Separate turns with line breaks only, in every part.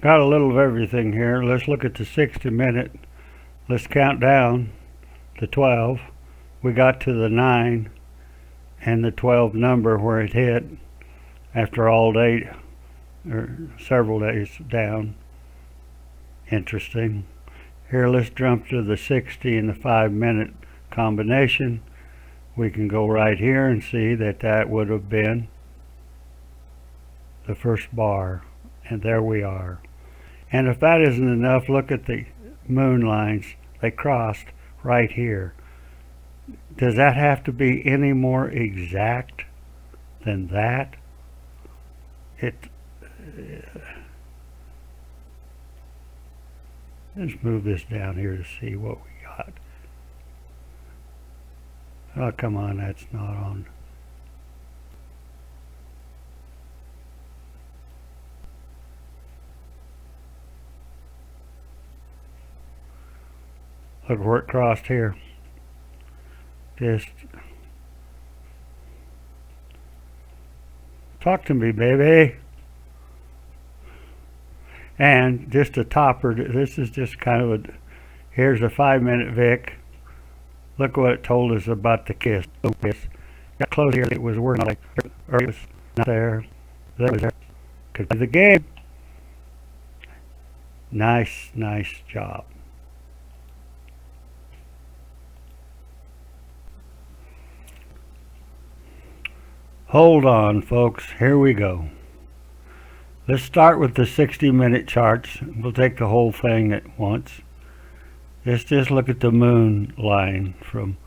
Got a little of everything here. Let's look at the 60-minute. Let's count down to 12. We got to the 9 and the 12 number where it hit after all day or several days down. Interesting. Here, let's jump to the 60 and the 5-minute combination. We can go right here and see that that would have been the first bar, and there we are. And if that isn't enough, look at the moon lines. They crossed right here. Does that have to be any more exact than that? Let's move this down here to see what we got. Oh, come on, that's not on. Look where it crossed here. Just talk to me, baby. And just a topper. This is just kind of a. Here's a 5-minute Vic. Look what it told us about the kiss. Got close here. It was working like, or it was not there. That was there. Could be the game. Nice job. Hold on, folks. Here we go. Let's start with the 60-minute charts. We'll take the whole thing at once. Let's just look at the moon line from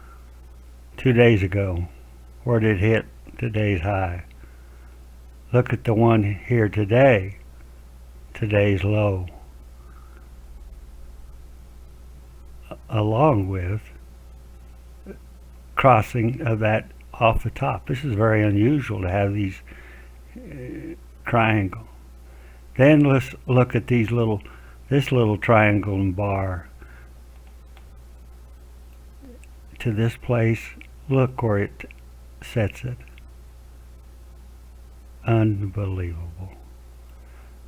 2 days ago. Where did it hit today's high? Look at the one here today. Today's low. Along with crossing of that off the top. This is very unusual to have these triangle. Then let's look at this little triangle and bar to this place. Look where it sets it. Unbelievable.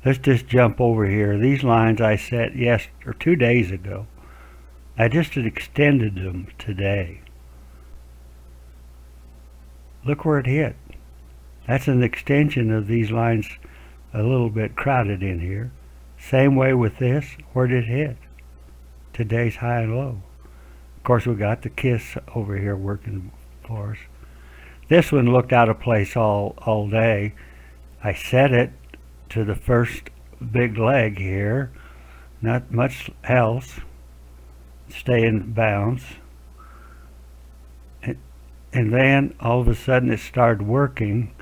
Let's just jump over here. These lines I set 2 days ago. I just extended them today. Look where it hit. That's an extension of these lines, a little bit crowded in here. Same way with this. Where did it hit? Today's high and low. Of course, we got the kiss over here working for us. This one looked out of place all day. I set it to the first big leg here. Not much else. Stay in bounds. And then all of a sudden it started working.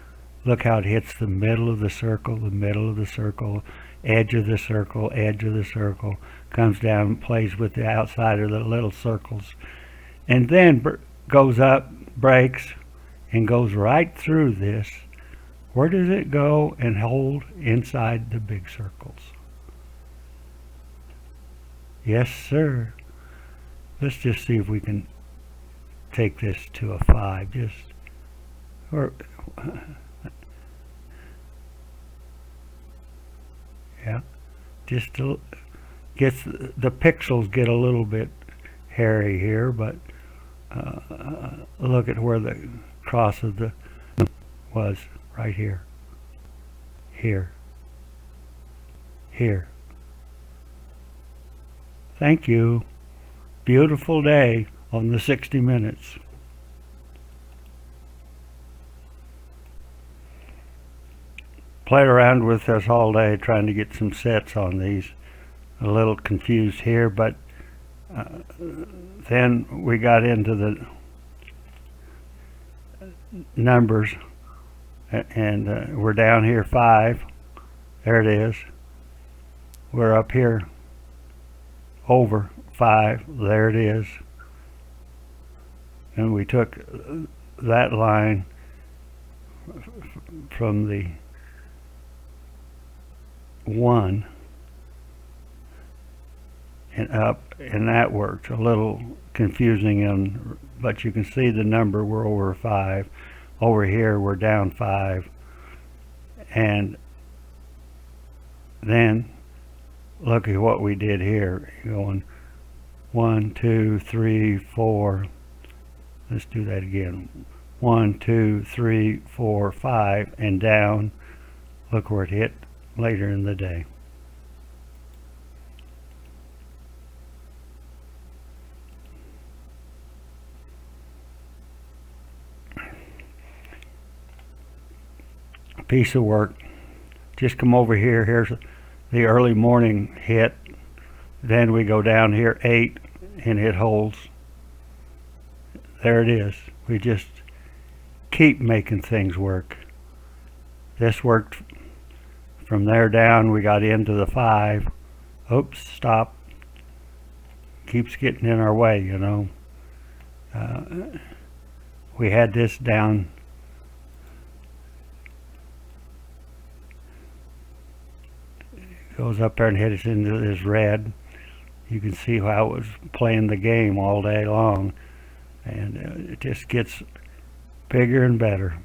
Look how it hits the middle of the circle, the middle of the circle, edge of the circle, edge of the circle, comes down, plays with the outside of the little circles, and then goes up, breaks, and goes right through this. Where does it go and hold inside the big circles? Yes, sir. Let's just see if we can take this to a 5, yeah, just to gets the pixels get a little bit hairy here, but look at where the cross of the was right here, here. Thank you. Beautiful day on the 60 minutes. Played around with this all day trying to get some sets on these. A little confused here, but then we got into the numbers, and we're down here 5. There it is. We're up here over 5. There it is. And we took that line from the 1 and up, and that worked. A little confusing, but you can see the number. We're over 5. Over here we're down 5, and then look at what we did here. Going 1, 2, 3, 4. Let's do that again. 1, 2, 3, 4, 5, and down. Look where it hit later in the day. Piece of work. Just come over here. Here's the early morning hit. Then we go down here 8 and it holds. There it is. We just keep making things work. This worked from there down. We got into the 5. Oops, stop. Keeps getting in our way, you know. We had this down. Goes up there and hits into this red. You can see how it was playing the game all day long, and it just gets bigger and better.